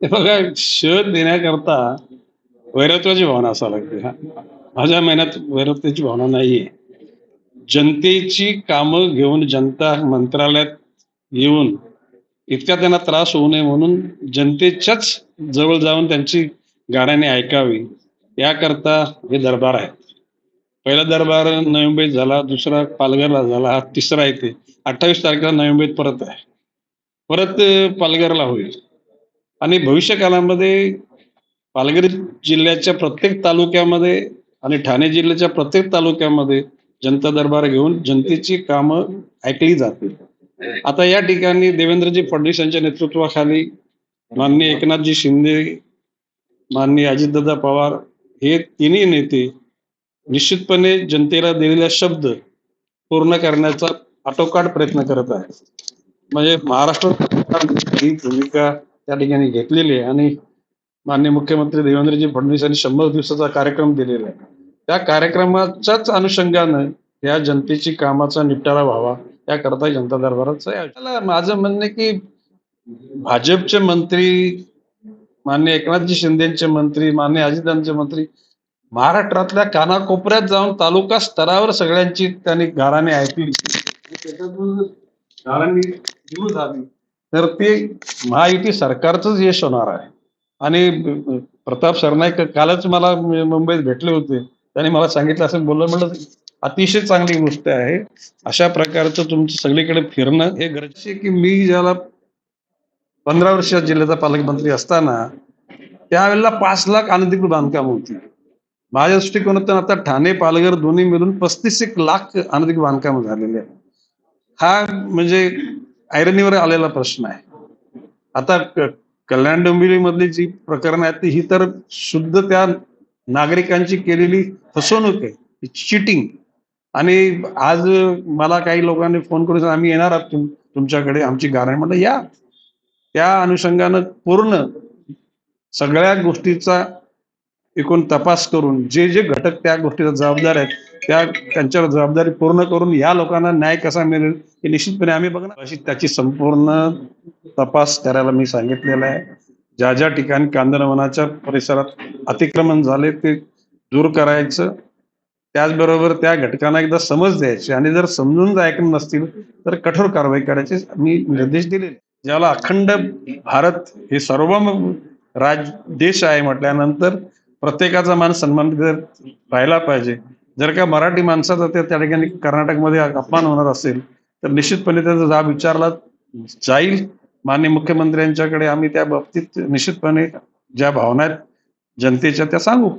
हे बघा, शोध देण्याकरता वैरत्वाची भावना असावी लागते. हा, माझ्या मनात वैरत्वाची भावना नाहीये. जनतेची कामं घेऊन जनता मंत्रालयात येऊन इतका त्यांना त्रास होऊ नये म्हणून जनतेच्याच जवळ जाऊन त्यांची गाऱ्हाणे ऐकावी याकरता हे दरबार आहेत. पहिला दरबार नवी मुंबईत झाला, दुसरा पालघरला झाला, हा तिसरा इथे 28 तारखेला नवी मुंबईत परत आहे. परत पालघरला होईल आणि भविष्य काळामध्ये पालघर जिल्ह्याच्या प्रत्येक तालुक्यामध्ये आणि ठाणे जिल्ह्याच्या प्रत्येक तालुक्यामध्ये जनता दरबार घेऊन जनतेची कामं ऐकली जातील. आता या ठिकाणी देवेंद्रजी फडणवीस यांच्या नेतृत्वाखाली माननीय एकनाथजी शिंदे, माननीय अजितदादा पवार हे तिन्ही नेते निश्चितपणे जनतेला दिलेला शब्द पूर्ण करण्याचा आटोकाट प्रयत्न करत आहेत. म्हणजे महाराष्ट्र सरकारने ही भूमिका त्या ठिकाणी घेतलेली आहे आणि माननीय मुख्यमंत्री देवेंद्रजी फडणवीस यांनी 100 दिवसाचा कार्यक्रम दिलेला आहे. त्या कार्यक्रमाच्याच अनुषंगानं या जनतेची कामाचा निपटारा व्हावा याकरता जनता दरबाराचं आहे. त्याला माझं म्हणणं आहे की भाजपचे मंत्री, माननीय एकनाथजी शिंदेचे मंत्री, माननीय अजितदादांचे मंत्री महाराष्ट्रातल्या कानाकोपऱ्यात जाऊन तालुका स्तरावर सगळ्यांची त्यांनी गाऱ्हाणे ऐकली आणि त्याच्यातून गाऱ्हाणे दूर झाली तर ते महायुती सरकारचंच यश होणार आहे. आणि प्रताप सरनाईक कालच मला मुंबईत भेटले होते. त्यांनी मला सांगितलं, असं बोललं, म्हटलं अतिशय चांगली गोष्ट आहे. अशा प्रकारचं तुमचं सगळीकडे फिरणं हे गरजेचं आहे. की मी ज्याला 15 वर्ष जिल्ह्याचा पालकमंत्री असताना त्यावेळेला 5 लाख अनधिकृत बांधकाम होती. माझ्या दृष्टिकोनातून आता ठाणे पालघर दोन्ही मिळून 35 लाख अनधिकृत बांधकाम झालेले आहे. हा म्हणजे ऐरणीवर आलेला प्रश्न आहे. आता कल्याण डोंबिवली मधली जी प्रकरण आहेत ही तर शुद्ध त्या नागरिकांची केलेली फसवणूक आहे, चिटिंग. आणि आज मला काही लोकांनी फोन करून आम्ही येणार आहोत तुमच्याकडे, आमची गाऱ्हाणे, म्हटलं या. त्या अनुषंगानं पूर्ण सगळ्या गोष्टीचा एकूण तपास करून जे जे घटक त्या गोष्टीला जबाबदार आहेत त्यांच्यावर जबाबदारी पूर्ण करून या लोकांना न्याय कसा मिळेल हे निश्चितपणे आम्ही बघणार. अशी त्याची संपूर्ण तपास करायला मी सांगितलेला आहे. ज्या ज्या ठिकाणी कांदळवनाच्या परिसरात अतिक्रमण झाले ते दूर करायचं, त्याचबरोबर त्या घटकांना एकदा समज द्यायची आणि जर समजून ऐकून नसतील तर कठोर कारवाई करायचे मी निर्देश दिलेले. ज्याला अखंड भारत हे सार्वभौम देश आहे म्हटल्यानंतर प्रत्येकाचा मान सन्मान राहिला पाहिजे. जर का मराठी माणसाचा त्या ठिकाणी कर्नाटकमध्ये अपमान होणार असेल तर निश्चितपणे त्याचा जाब विचारला जाईल. माननीय मुख्यमंत्र्यांच्याकडे आम्ही त्या बाबतीत निश्चितपणे ज्या भावना आहेत जनतेच्या त्या सांगू.